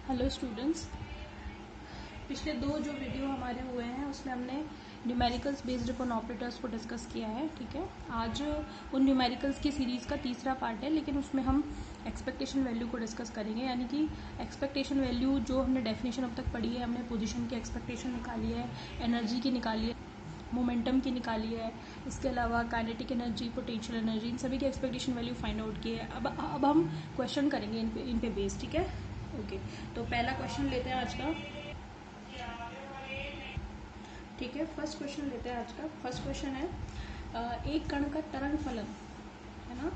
Hello students, पिछले दो जो वीडियो हमारे हुए हैं उसमें हमने न्यूमेरिकल्स बेस्ड अपॉन ऑपरेटर्स को डिस्कस किया है। ठीक है, आज उन न्यूमेरिकल्स की सीरीज़ का तीसरा पार्ट है, लेकिन उसमें हम एक्सपेक्टेशन वैल्यू को डिस्कस करेंगे। यानी कि एक्सपेक्टेशन वैल्यू जो हमने डेफिनेशन अब तक पढ़ी है, हमने पोजीशन की एक्सपेक्टेशन निकाली है, एनर्जी की निकाली है, मोमेंटम की निकाली है, इसके अलावा काइनेटिक एनर्जी, पोटेंशियल एनर्जी, इन सभी की एक्सपेक्टेशन वैल्यू फाइंड आउट की है। अब हम क्वेश्चन करेंगे इन पे बेस्ड। ठीक है, ओके। तो पहला क्वेश्चन लेते हैं आज का। ठीक है, फर्स्ट क्वेश्चन लेते हैं आज का। फर्स्ट क्वेश्चन है एक कण का तरंग फलन, है ना,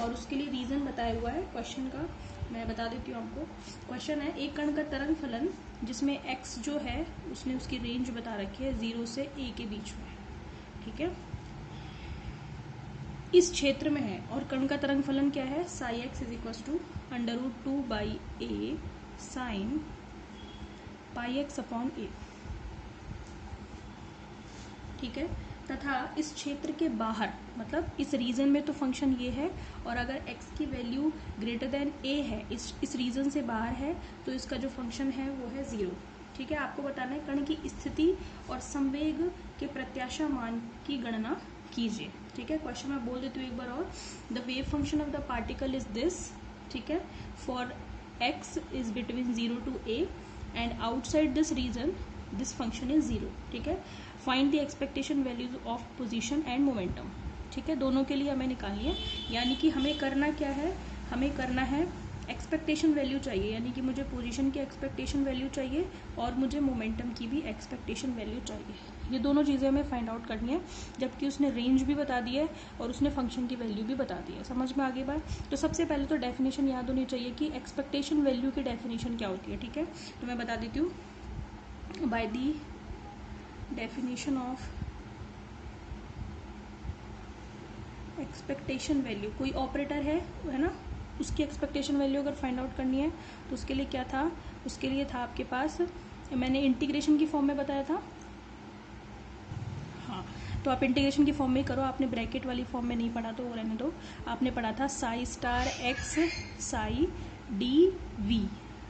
और उसके लिए रीजन बताया हुआ है क्वेश्चन का। मैं बता देती हूँ आपको। क्वेश्चन है एक कण का तरंग फलन जिसमें x जो है उसने उसकी रेंज बता रखी है 0 से a के बीच में। ठीक है, इस क्षेत्र में है और कण का तरंग फलन क्या है, psi x is equal to √2/a sine pi x upon a. ठीक है, तथा इस क्षेत्र के बाहर, मतलब इस रीजन में तो फंक्शन ये है, और अगर x की वैल्यू ग्रेटर देन a है, इस रीजन से बाहर है, तो इसका जो फंक्शन है वो है 0। ठीक है, आपको बताना है कण की स्थिति और संवेग के प्रत्याशा मान की गणना कीजिए। ठीक है, क्वेश्चन मैं बोल देती हूँ एक बार और। The wave function of the particle is this. ठीक है, for x is between 0 to a and outside this region this function is 0। ठीक है, find the expectation values of position and momentum. ठीक है, दोनों के लिए हमें निकालनी है। यानी कि हमें करना क्या है, हमें करना है एक्सपेक्टेशन वैल्यू चाहिए, यानी कि मुझे पोजीशन की एक्सपेक्टेशन वैल्यू चाहिए और मुझे मोमेंटम की भी एक्सपेक्टेशन वैल्यू चाहिए। ये दोनों चीज़ें हमें फाइंड आउट करनी है, जबकि उसने रेंज भी बता दी है और उसने फंक्शन की वैल्यू भी बता दी है। समझ में आगे बात। तो सबसे पहले तो डेफिनेशन याद होनी चाहिए कि एक्सपेक्टेशन वैल्यू की डेफिनेशन क्या होती है। ठीक है, तो मैं बता देती हूँ। By the definition of expectation value, कोई ऑपरेटर है ना, उसकी एक्सपेक्टेशन वैल्यू अगर फाइंड आउट करनी है तो उसके लिए क्या था, उसके लिए था आपके पास, मैंने इंटीग्रेशन की फॉर्म में बताया था। हाँ, तो आप इंटीग्रेशन की फॉर्म में करो, आपने ब्रैकेट वाली फॉर्म में नहीं पढ़ा तो वो रहने दो। आपने पढ़ा था psi star x psi D V,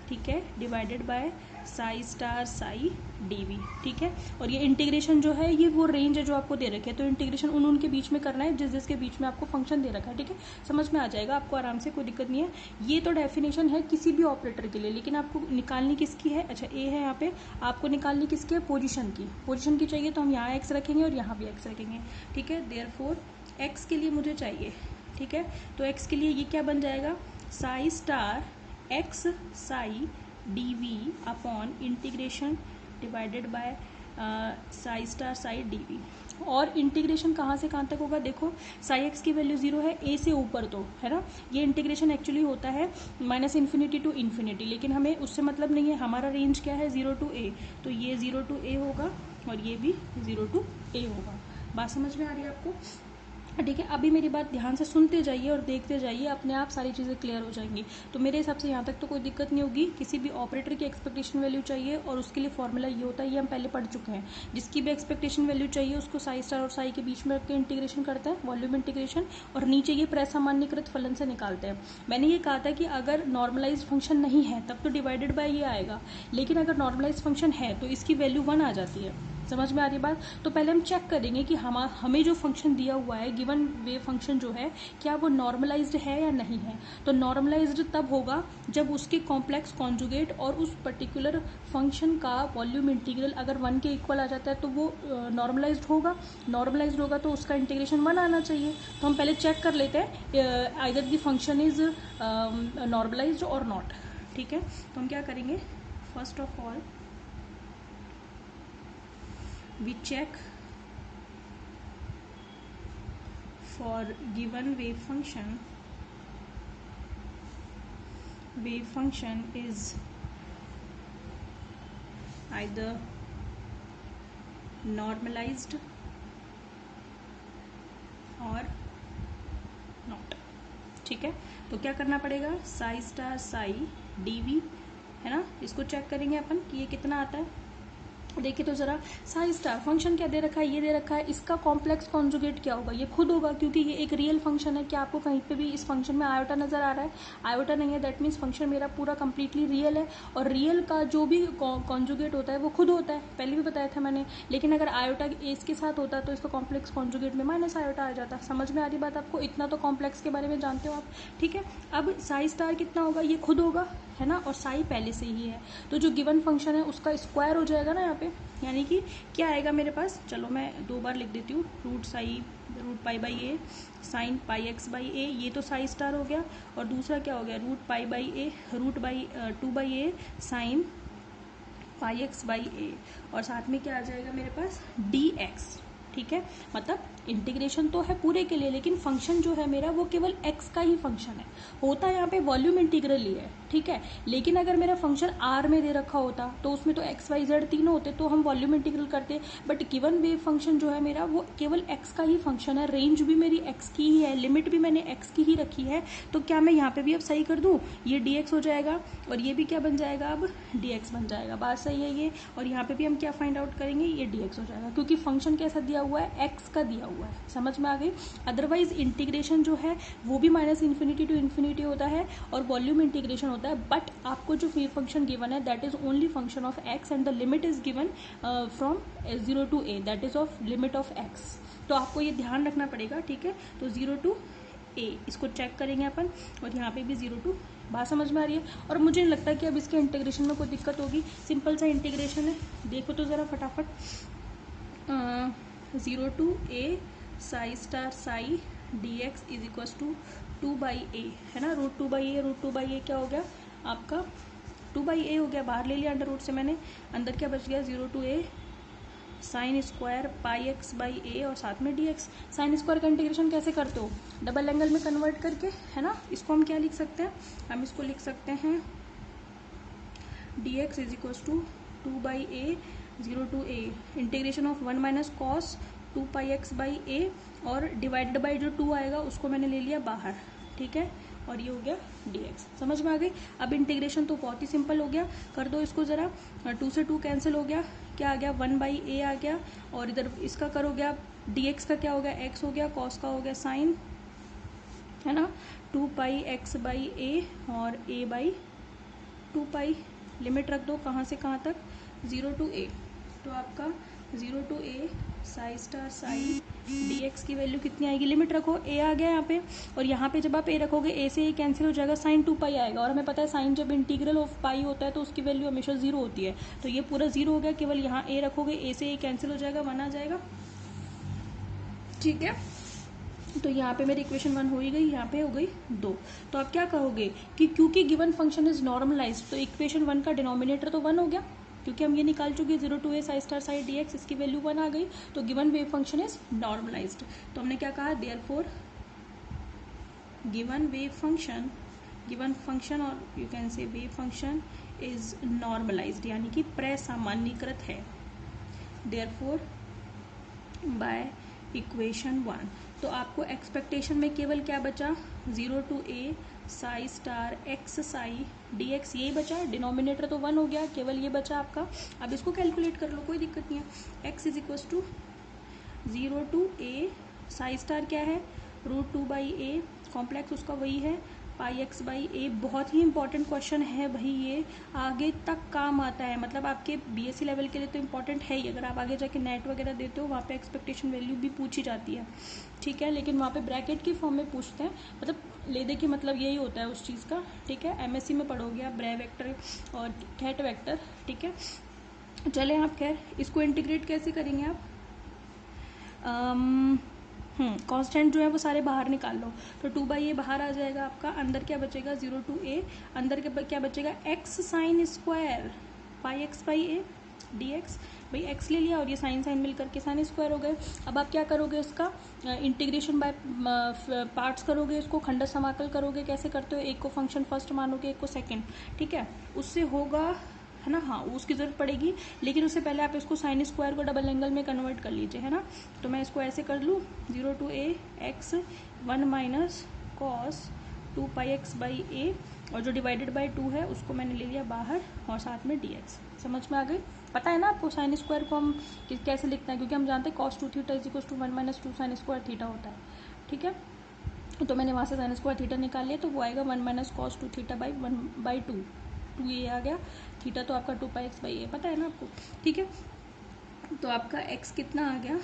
ठीक है, divided by psi star psi D V. ठीक है, और ये इंटीग्रेशन जो है ये वो रेंज है जो आपको दे रखे है, तो इंटीग्रेशन उनके बीच में करना है जिसके बीच में आपको फंक्शन दे रखा है। ठीक है, समझ में आ जाएगा आपको आराम से, कोई दिक्कत नहीं है। ये तो डेफिनेशन है किसी भी ऑपरेटर के लिए, लेकिन आपको निकालनी किसकी है, अच्छा ए है यहाँ पे, आपको निकालनी किसकी है, पोजीशन की। पोजीशन की चाहिए तो हम यहाँ एक्स रखेंगे और यहाँ भी एक्स रखेंगे। ठीक है, देयरफॉर एक्स के लिए मुझे चाहिए। ठीक है, तो एक्स के लिए ये क्या बन जाएगा, psi star x psi D v upon integration divided by psi star psi D v. और इंटीग्रेशन कहाँ से कहाँ तक होगा, देखो साई एक्स की वैल्यू 0 है, ए से ऊपर तो है ना, ये इंटीग्रेशन एक्चुअली होता है -∞ to ∞, लेकिन हमें उससे मतलब नहीं है, हमारा रेंज क्या है 0 to a, तो ये 0 to a होगा और ये भी 0 to a होगा। बात समझ में आ रही है आपको। ठीक है, अभी मेरी बात ध्यान से सुनते जाइए और देखते जाइए, अपने आप सारी चीज़ें क्लियर हो जाएंगी। तो मेरे हिसाब से यहाँ तक तो कोई दिक्कत नहीं होगी। किसी भी ऑपरेटर की एक्सपेक्टेशन वैल्यू चाहिए और उसके लिए फॉर्मूला ये होता है, ये हम पहले पढ़ चुके हैं। जिसकी भी एक्सपेक्टेशन वैल्यू चाहिए उसको साई स्टार और साई के बीच में रख के इंटीग्रेशन करते हैं, वॉल्यूम इंटीग्रेशन, और नीचे ये प्रसामान्यकृत फलन से निकालते हैं। मैंने ये कहा था कि अगर नॉर्मलाइज फंक्शन नहीं है तब तो डिवाइडेड बाय ये आएगा, लेकिन अगर नॉर्मलाइज फंक्शन है तो इसकी वैल्यू 1 आ जाती है। समझ में आ रही बात। तो पहले हम चेक करेंगे कि हमें जो फंक्शन दिया हुआ है, गिवन वेव फंक्शन जो है, क्या वो नॉर्मलाइज्ड है या नहीं है। तो नॉर्मलाइज्ड तब होगा जब उसके कॉम्प्लेक्स कॉन्जुगेट और उस पर्टिकुलर फंक्शन का वॉल्यूम इंटीग्रल अगर 1 के इक्वल आ जाता है तो वो नॉर्मलाइज्ड होगा। नॉर्मलाइज्ड होगा तो उसका इंटीग्रेशन 1 आना चाहिए। तो हम पहले चेक कर लेते हैं either the function is normalised और नॉट। ठीक है, तो हम क्या करेंगे, first of all we check for given wave function is either normalized or not। ठीक है, तो क्या करना पड़ेगा, psi star psi D v, है ना, इसको चेक करेंगे अपन कि ये कितना आता है। देखिए तो जरा साई स्टार फंक्शन क्या दे रखा है, ये दे रखा है, इसका कॉम्प्लेक्स कॉन्जुगेट क्या होगा, ये खुद होगा क्योंकि ये एक रियल फंक्शन है। क्या आपको कहीं पे भी इस फंक्शन में आयोटा नजर आ रहा है? आयोटा नहीं है, दैट मीन्स फंक्शन मेरा पूरा कंप्लीटली रियल है। और रियल का जो भी कॉन्जुगेट होता है वो खुद होता है, पहले भी बताया था मैंने। लेकिन अगर आयोटा इसके साथ होता तो इसका कॉम्प्लेक्स कॉन्जुगेट में माइनस आयोटा आ जाता। समझ में आ रही बात आपको? इतना तो कॉम्प्लेक्स के बारे में जानते हो आप, ठीक है। अब साई स्टार कितना होगा, ये खुद होगा, है ना, और साई पहले से ही है, तो जो गिवन फंक्शन है उसका स्क्वायर हो जाएगा ना यहाँ पे, यानी कि क्या आएगा मेरे पास, चलो मैं 2 बार लिख देती हूँ, root pi by a sine pi x by a, ये तो साई स्टार हो गया। और दूसरा क्या हो गया, root pi by a root by 2 by a sine pi x by a, और साथ में क्या आ जाएगा मेरे पास, डी एक्स, ठीक है। मतलब इंटीग्रेशन तो है पूरे के लिए, लेकिन फंक्शन जो है मेरा वो केवल x का ही फंक्शन है, होता यहाँ पे वॉल्यूम इंटीग्रल ही है, ठीक है। लेकिन अगर मेरा फंक्शन r में दे रखा होता तो उसमें तो x y z तीनों होते तो हम वॉल्यूम इंटीग्रल करते, बट गिवन वेव फंक्शन जो है मेरा वो केवल x का ही फंक्शन है, रेंज भी मेरी x की ही है, लिमिट भी मैंने x की ही रखी है। तो क्या मैं यहाँ पे भी अब सही कर दूँ, ये dx हो जाएगा और ये भी क्या बन जाएगा, अब dx बन जाएगा, बात सही है ये। और यहाँ पे भी हम क्या फाइंड आउट करेंगे, ये dx हो जाएगा, क्योंकि फंक्शन कैसा दिया हुआ है, x का दिया हुआ है। समझ में आ गई? अदरवाइज इंटीग्रेशन जो है वो भी माइनस इन्फिनिटी टू इन्फिनिटी होता है और वॉल्यूम इंटीग्रेशन होता है, बट आपको जो वेव फंक्शन गिवन है that is only function of x and the limit is given from 0 to a, that is of limit of x। तो आपको ये ध्यान रखना पड़ेगा, ठीक है। तो 0 to a इसको चेक करेंगे अपन, और यहाँ पे भी 0 to, बात समझ में आ रही है। और मुझे नहीं लगता कि अब इसके इंटीग्रेशन में कोई दिक्कत होगी, सिंपल सा इंटीग्रेशन है, देखो तो ज़रा फटाफट। 0 to a psi star psi d x is equals to 2 by a, है ना, root 2 by a, root 2 by a क्या हो गया आपका, 2 बाई ए हो गया, बाहर ले लिया अंडर रूट से मैंने, अंदर क्या बच गया, 0 to a sine square pi x by a और साथ में डी एक्स। साइन स्क्वायर का इंटीग्रेशन कैसे करते हो, डबल एंगल में कन्वर्ट करके, है ना। इसको हम क्या लिख सकते हैं, हम इसको लिख सकते हैं d x is equal to 2 by a 0 to a integration of 1 minus cos 2 pi x by a, और डिवाइडेड बाई जो 2 आएगा उसको मैंने ले लिया बाहर, ठीक है, और ये हो गया dx। समझ में आ गई? अब इंटीग्रेशन तो बहुत ही सिंपल हो गया, कर दो इसको जरा, 2 से 2 कैंसिल हो गया, क्या आ गया, 1 बाई ए आ गया, और इधर इसका करोगे आप dx का क्या हो गया, x हो गया, cos का हो गया साइन, है ना, 2 पाई एक्स बाई ए और a बाई 2 पाई, लिमिट रख दो कहाँ से कहाँ तक, 0 to a, तो आपका 0 to a psi star psi dx की वैल्यू कितनी आएगी, लिमिट रखो, a आ गया यहाँ पे, और यहाँ पे जब आप a रखोगे a से a कैंसिल हो जाएगा, साइन 2 पाई आएगा, और हमें पता है साइन जब इंटीग्रल ऑफ पाई होता है तो उसकी वैल्यू हमेशा 0 होती है, तो ये पूरा 0 हो गया, केवल यहाँ a रखोगे, a से a कैंसिल हो जाएगा, 1 आ जाएगा, ठीक है। तो यहाँ पे मेरी इक्वेशन 1 हो ही गई, यहाँ पे हो गई 2। तो आप क्या कहोगे कि क्योंकि गिवन फंक्शन इज नॉर्मलाइज्ड तो इक्वेशन 1 का डिनोमिनेटर तो 1 हो गया, क्योंकि हम ये निकाल चुके 0 to a psi star psi dx, इसकी वैल्यू 1 आ गई, तो given wave function is normalised. तो हमने क्या कहा, देयरफॉर गिवन फंक्शन और you can say wave function is normalised, यानी कि प्रसामान्यीकृत है, देयरफॉर बाय इक्वेशन 1। तो आपको एक्सपेक्टेशन में केवल क्या बचा, 0 to a psi star x psi d x, यही बचा, डिनोमिनेटर तो 1 हो गया, केवल ये बचा आपका। अब इसको कैलकुलेट कर लो, कोई दिक्कत नहीं है। x is equal to 0 to a psi star क्या है, रूट 2 बाई ए, कॉम्प्लेक्स उसका वही है, पाई एक्स बाई ए। बहुत ही इंपॉर्टेंट क्वेश्चन है भाई, ये आगे तक काम आता है, मतलब आपके बीएससी लेवल के लिए तो इंपॉर्टेंट है ही, अगर आप आगे जाके नेट वगैरह देते हो वहाँ पे एक्सपेक्टेशन वैल्यू भी पूछी जाती है, ठीक है, लेकिन वहाँ पे ब्रैकेट की फॉर्म में पूछते हैं, मतलब ले दे के मतलब यही होता है उस चीज़ का, ठीक है। एमएससी में पढ़ोगे आप ब्रै वेक्टर और कैट वेक्टर, ठीक है। चले आप, खैर इसको इंटीग्रेट कैसे करेंगे आप, कांस्टेंट जो है वो सारे बाहर निकाल लो, तो 2 बाई ए बाहर आ जाएगा आपका, अंदर क्या बचेगा 0 to a, अंदर क्या बचेगा x sign square pi x by A D x, भाई x ले लिया और ये साइन साइन मिल करके साइन स्क्वायर हो गए। अब आप क्या करोगे, इसका इंटीग्रेशन बाय पार्ट्स करोगे, इसको खंड समाकल करोगे, कैसे करते हो, एक को फंक्शन फर्स्ट मानोगे, एक को सेकेंड, ठीक है, उससे होगा, है ना, हाँ उसकी जरूरत पड़ेगी, लेकिन उससे पहले आप इसको साइन स्क्वायर को डबल एंगल में कन्वर्ट कर लीजिए, है ना। तो मैं इसको ऐसे कर लूँ, 0 to a x 1 minus cos 2 pi x by a, और जो डिवाइडेड बाय 2 है उसको मैंने ले लिया बाहर और साथ में dx। समझ में आ गई? पता है ना आपको साइन स्क्वायर को हम कैसे लिखते हैं, क्योंकि हम जानते हैं cos 2 theta is equal to 1 minus 2 sine square theta होता है। ठीक है, तो मैंने वहाँ से साइन स्क्वायर थीटा निकाल लिया, तो वो आएगा 1 माइनस कॉस 2 थीटा बाई 1/2। 2 ये आ गया, थीटा तो आपका 2πx/a पता है ना आपको। ठीक है, तो आपका x कितना आ गया,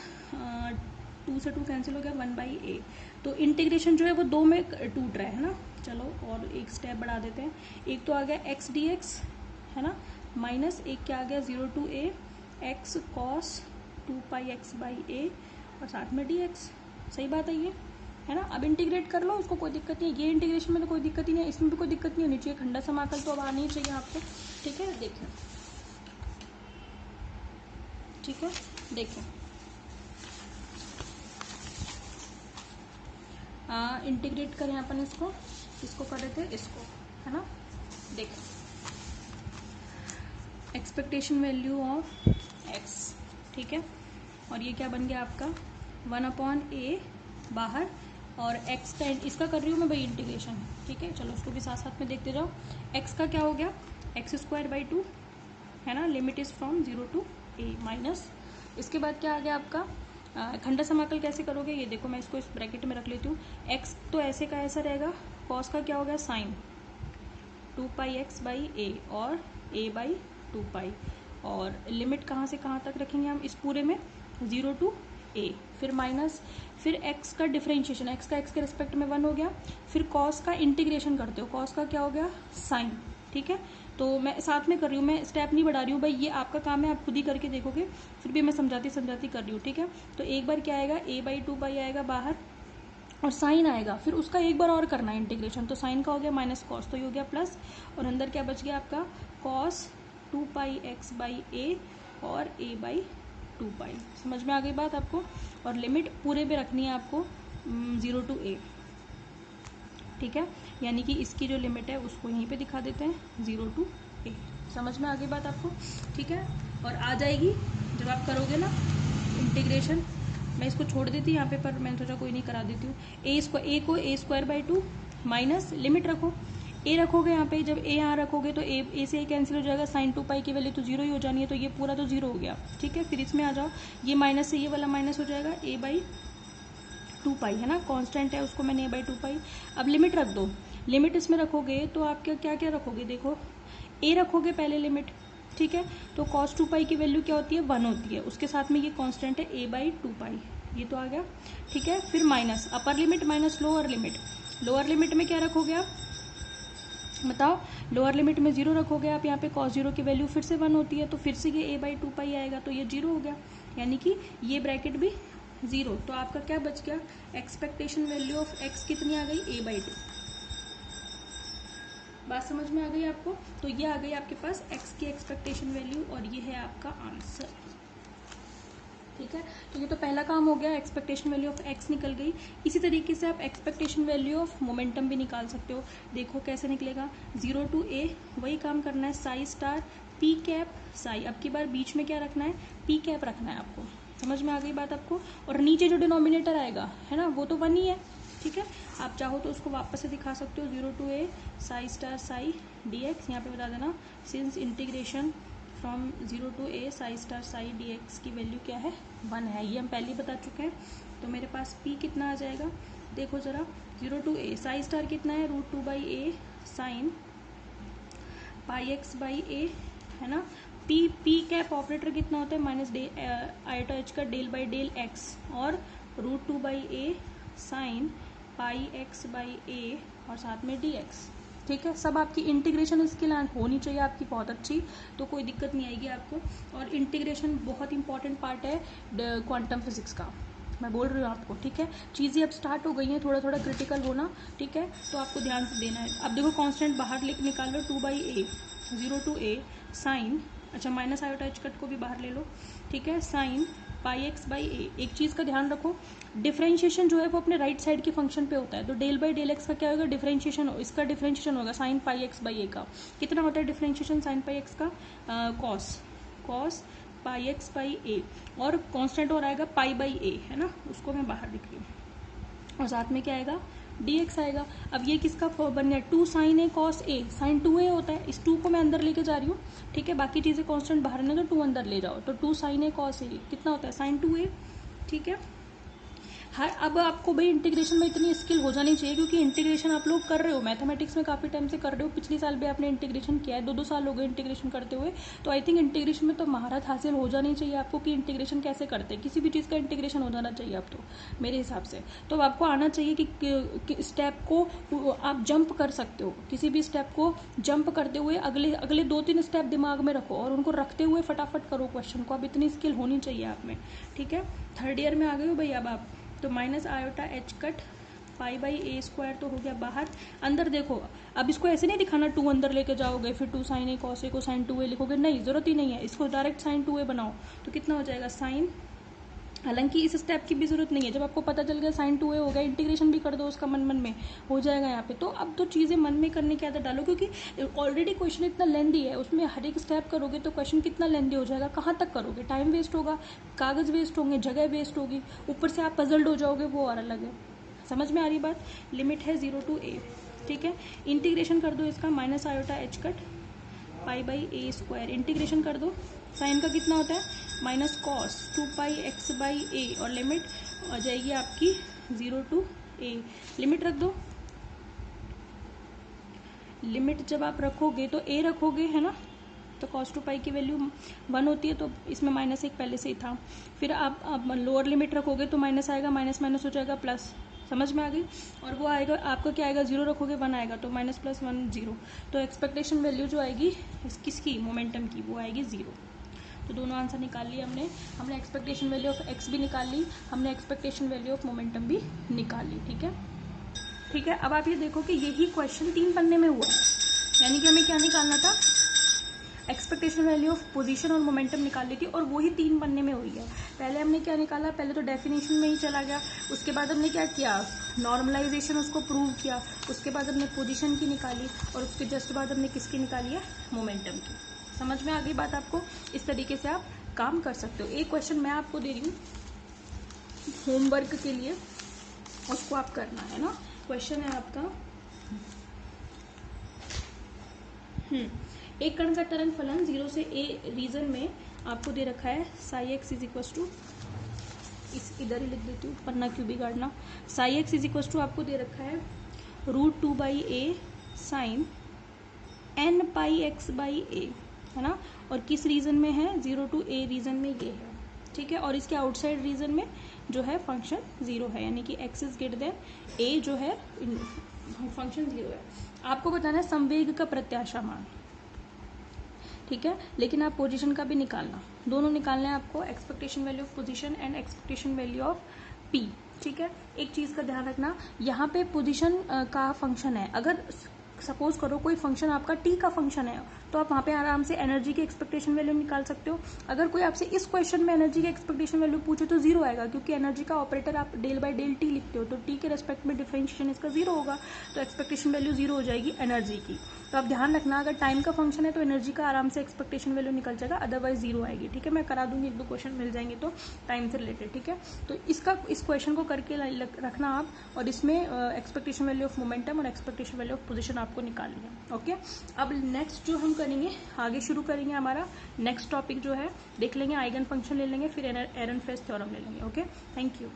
2 से 2 कैंसिल हो गया, 1/a। तो इंटीग्रेशन जो है वो 2 में टूट रहा है ना। चलो और एक स्टेप बढ़ा देते हैं। एक तो आ गया x dx है ना, माइनस एक क्या आ गया 0 to a x cos 2πx/a और साथ में dx। सही बात है ये, है ना। अब इंटीग्रेट कर लो, उसको कोई दिक्कत नहीं है, ये इंटीग्रेशन में तो कोई दिक्कत ही नहीं है, इसमें भी कोई दिक्कत नहीं होनी चाहिए। खंडा समाकल तो अब आनी ही चाहिए आपको। ठीक है, देखें, ठीक है, देखें, इंटीग्रेट करें अपन इसको, किसको कर रहे थे, इसको, है ना। देखें, एक्सपेक्टेशन वैल्यू ऑफ x, ठीक है, और ये क्या बन गया आपका 1/a बाहर, और x का इसका कर रही हूँ मैं भाई इंटीग्रेशन। ठीक है, चलो उसको भी साथ साथ में देखते जाओ। x का क्या हो गया x²/2 है ना, limit is from 0 to a minus, इसके बाद क्या आ गया आपका खंडा समाकल कैसे करोगे, ये देखो मैं इसको इस ब्रैकेट में रख लेती हूँ। x तो ऐसे का ऐसा रहेगा, cos का क्या हो गया साइन 2πx/a और a/2π, और लिमिट कहाँ से कहाँ तक रखेंगे हम इस पूरे में 0 to a, फिर माइनस, फिर x का डिफरेंशिएशन, x का x के रिस्पेक्ट में 1 हो गया, फिर cos का इंटीग्रेशन करते हो, cos का क्या हो गया साइन। ठीक है, तो मैं साथ में कर रही हूँ, मैं स्टेप नहीं बढ़ा रही हूँ भाई, ये आपका काम है, आप खुद ही करके देखोगे, फिर भी मैं समझाती कर रही हूँ। ठीक है, तो एक बार क्या आएगा a/2π आएगा बाहर और साइन आएगा, फिर उसका एक बार और करना है इंटीग्रेशन, तो साइन का हो गया माइनस कॉस तो ये हो गया प्लस, और अंदर क्या बच गया आपका कॉस 2πx/a और a/2π। समझ में आ गई बात आपको, और लिमिट पूरे पे रखनी है आपको 0 to a। ठीक है, यानी कि इसकी जो लिमिट है उसको यहीं पे दिखा देते हैं 0 to a। समझ में आ गई बात आपको। ठीक है, और आ जाएगी जब आप करोगे ना इंटीग्रेशन, मैं इसको छोड़ देती यहाँ पे, पर मैंने सोचा कोई नहीं करा देती हूँ। a को a²/2 माइनस लिमिट रखो, a रखोगे यहाँ पे, जब a यहाँ रखोगे तो a से a कैंसिल हो जाएगा, साइन 2π की वैल्यू तो 0 ही हो जानी है, तो ये पूरा तो 0 हो गया। ठीक है, फिर इसमें आ जाओ, ये माइनस से ये वाला माइनस हो जाएगा, a/2π है ना, कांस्टेंट है उसको मैंने a/2π। अब लिमिट रख दो, लिमिट इसमें रखोगे तो आप क्या क्या रखोगे, देखो a रखोगे पहले लिमिट। ठीक है, तो cos 2π की वैल्यू क्या होती है 1 होती है, उसके साथ में ये कांस्टेंट है a/2π, ये तो आ गया। ठीक है, फिर minus upper limit minus lower limit, lower limit में क्या रखोगे आप बताओ, लोअर लिमिट में 0 रखोगे आप, यहाँ पे cos 0 की वैल्यू फिर से 1 होती है, तो फिर से ये a/2π आएगा, तो ये 0 हो गया, यानी कि ये ब्रैकेट भी 0। तो आपका क्या बच गया, एक्सपेक्टेशन वैल्यू ऑफ x कितनी आ गई a/2। बात समझ में आ गई आपको, तो ये आ गई आपके पास x की एक्सपेक्टेशन वैल्यू, और ये है आपका आंसर। ठीक है, तो ये तो पहला काम हो गया, एक्सपेक्टेशन वैल्यू ऑफ x निकल गई। इसी तरीके से आप एक्सपेक्टेशन वैल्यू ऑफ मोमेंटम भी निकाल सकते हो। देखो कैसे निकलेगा, 0 to a वही काम करना है, Sai star p cap Sai, अब की बार बीच में क्या रखना है p कैप रखना है आपको। समझ में आ गई बात आपको, और नीचे जो डिनोमिनेटर आएगा है ना वो तो 1 ही है। ठीक है, आप चाहो तो उसको वापस से दिखा सकते हो, 0 to a psi star psi dx, यहाँ पे बता देना since integration from 0 to a psi star psi dx की वैल्यू क्या है 1 है, ये हम पहले ही बता चुके हैं। तो मेरे पास p कितना आ जाएगा, देखो जरा, 0 to a साई स्टार कितना है √2/a साइन πx/a है ना, p कैप ऑपरेटर कितना होता है माइनस आयोटा h का डेल/डेल x, और √2/a साइन πx/a और साथ में dx। ठीक है, सब आपकी इंटीग्रेशन स्किल होनी चाहिए आपकी बहुत अच्छी, तो कोई दिक्कत नहीं आएगी आपको। और इंटीग्रेशन बहुत इंपॉर्टेंट पार्ट है क्वांटम फिजिक्स का, मैं बोल रही हूँ आपको। ठीक है, चीज़ें अब स्टार्ट हो गई हैं, थोड़ा थोड़ा क्रिटिकल होना। ठीक है, तो आपको ध्यान से देना है। अब देखो कांस्टेंट बाहर निकाल लो, 2/a 0 to a साइन, अच्छा माइनस आयोटा h कट को भी बाहर ले लो। ठीक है, साइन πx/a। एक चीज़ का ध्यान रखो, डिफरेंशिएशन जो है वो अपने राइट साइड के फंक्शन पे होता है, तो डेल/डेल x का क्या होगा डिफरेंशिएशन, इसका डिफरेंशिएशन होगा साइन πx/a का। कितना होता है डिफरेंशिएशन साइन πx का, cos πx/a, और कांस्टेंट और आएगा π/a है ना, उसको मैं बाहर लिख रही हूँ, और साथ में क्या आएगा dx आएगा। अब ये किसका बन गया, 2 sin a cos a, sin 2a होता है, इस 2 को मैं अंदर लेके जा रही हूँ, ठीक है, बाकी चीज़ें कांस्टेंट बाहर ने तो 2 अंदर ले जाओ, तो 2 sin a cos a कितना होता है, sin 2a, ठीक है। हर अब आपको भाई इंटीग्रेशन में इतनी स्किल हो जानी चाहिए, क्योंकि इंटीग्रेशन आप लोग कर रहे हो मैथमेटिक्स में काफ़ी टाइम से कर रहे हो, पिछले साल भी आपने इंटीग्रेशन किया है, 2-2 साल हो गए इंटीग्रेशन करते हुए, तो आई थिंक इंटीग्रेशन में तो महारत हासिल हो जानी चाहिए आपको कि इंटीग्रेशन कैसे करते हैं, किसी भी चीज़ का इंटीग्रेशन हो जाना चाहिए अब तो मेरे हिसाब से। तो आपको आना चाहिए कि स्टेप को आप जंप कर सकते हो, किसी भी स्टेप को जंप करते हुए अगले अगले 2-3 स्टेप दिमाग में रखो और उनको रखते हुए फटाफट करो क्वेश्चन को, अब इतनी स्किल होनी चाहिए आप में, ठीक है। 3rd ईयर में आ गए हो भाई अब आप, तो minus iota h cut pi by a square तो हो गया बाहर, अंदर देखो, अब इसको ऐसे नहीं दिखाना 2 अंदर लेके जाओगे फिर 2 sin a cos a को sin 2a लिखोगे, नहीं, जरूरत ही नहीं है, इसको डायरेक्ट sin 2a बनाओ, तो कितना हो जाएगा sin, हालांकि इस स्टेप की भी जरूरत नहीं है, जब आपको पता चल गया sin 2a हो गया, इंटीग्रेशन भी कर दो उसका मन मन में हो जाएगा यहाँ पे। तो अब तो चीज़ें मन में करने की आदत डालो, क्योंकि ऑलरेडी क्वेश्चन इतना लेंदी है, उसमें हर एक स्टेप करोगे तो क्वेश्चन कितना लेंदी हो जाएगा, कहाँ तक करोगे, टाइम वेस्ट होगा, कागज़ वेस्ट होंगे, जगह वेस्ट होगी, ऊपर से आप पजल्ड हो जाओगे, वो और अलग है। समझ में आ रही बात, लिमिट है 0 to a, ठीक है। इंटीग्रेशन कर दो इसका, minus iota h cut pi by a square, integration कर दो, साइन का कितना होता है minus cos 2 pi x by a, और लिमिट आ जाएगी आपकी 0 to a, लिमिट रख दो, लिमिट जब आप रखोगे तो a रखोगे, है ना, तो cos 2 पाई की वैल्यू 1 होती है, तो इसमें -1 पहले से ही था, फिर आप लोअर लिमिट रखोगे तो माइनस आएगा, माइनस माइनस हो जाएगा प्लस, समझ में आ गई, और वो आएगा आपका क्या आएगा, 0 रखोगे 1 आएगा, तो माइनस प्लस 1 0, तो एक्सपेक्टेशन वैल्यू जो आएगी किसकी, मोमेंटम की, वो आएगी 0। तो दोनों आंसर निकाल लिए हमने एक्सपेक्टेशन वैल्यू ऑफ एक्स भी निकाल ली, हमने एक्सपेक्टेशन वैल्यू ऑफ मोमेंटम भी निकाल ली, ठीक है, ठीक है। अब आप ये देखो कि यही क्वेश्चन 3 पन्ने में हुआ है, यानी कि हमें क्या निकालना था, एक्सपेक्टेशन वैल्यू ऑफ पोजीशन और मोमेंटम निकाल ली थी, और वही 3 पन्ने में हुई है। पहले हमने क्या निकाला, पहले तो डेफिनेशन में ही चला गया, उसके बाद हमने क्या किया, नॉर्मलाइजेशन उसको प्रूव किया, उसके बाद हमने पोजीशन की निकाली, और उसके जस्ट बाद हमने किसकी निकाली है, मोमेंटम की। समझ में आ गई बात आपको, इस तरीके से आप काम कर सकते हो। एक क्वेश्चन मैं आपको दे रही हूँ होमवर्क के लिए, उसको आप करना है ना। क्वेश्चन है आपका, एक कण का तरंग फलन 0 से a रीजन में आपको दे रखा है, psi x is equal to, इधर ही लिख देती हूँ, पन्ना क्यों बिगाड़ना, psi x is equal to आपको दे रखा है √2/a sine n pi x by a, है ना, और किस रीजन में है, 0 to a रीजन में ये है, ठीक है, और इसके आउटसाइड रीजन में जो है फंक्शन 0 है, यानी कि x is greater than a जो है फंक्शन 0 है। आपको बताना है संवेग का प्रत्याशा मान, ठीक है, लेकिन आप पोजीशन का भी निकालना, दोनों निकालना है आपको, expectation value of position and expectation value of P, ठीक है। एक चीज़ का ध्यान रखना, यहाँ पे पोजीशन का फंक्शन है, अगर सपोज करो कोई फंक्शन आपका टी का फंक्शन है, तो आप वहाँ पे आराम से एनर्जी की एक्सपेक्टेशन वैल्यू निकाल सकते हो। अगर कोई आपसे इस क्वेश्चन में एनर्जी की एक्सपेक्टेशन वैल्यू पूछे तो 0 आएगा, क्योंकि एनर्जी का ऑपरेटर आप डेल बाय डेल टी लिखते हो, तो टी के रेस्पेक्ट में डिफरेंशिएशन इसका 0 होगा, तो एक्सपेक्टेशन वैल्यू 0 हो जाएगी एनर्जी की। तो आप ध्यान रखना, अगर टाइम का फंक्शन है तो एनर्जी का आराम से एक्सपेक्टेशन वैल्यू निकल जाएगा, अदरवाइज 0 आएगी, ठीक है। मैं करा दूंगी, 1-2 क्वेश्चन मिल जाएंगे तो टाइम से रिलेटेड, ठीक है। तो इस क्वेश्चन को करके रखना आप, और इसमें एक्सपेक्टेशन वैल्यू ऑफ मोमेंटम और एक्सपेक्टेशन वैल्यू ऑफ पोजीशन आपको निकालनी है, ओके। अब नेक्स्ट जो हम करेंगे, आगे शुरू करेंगे, हमारा नेक्स्ट टॉपिक जो है देख लेंगे, आइगन फंक्शन ले लेंगे, फिर एरनफेस्ट थ्योरम ले लेंगे, ओके। Thank you.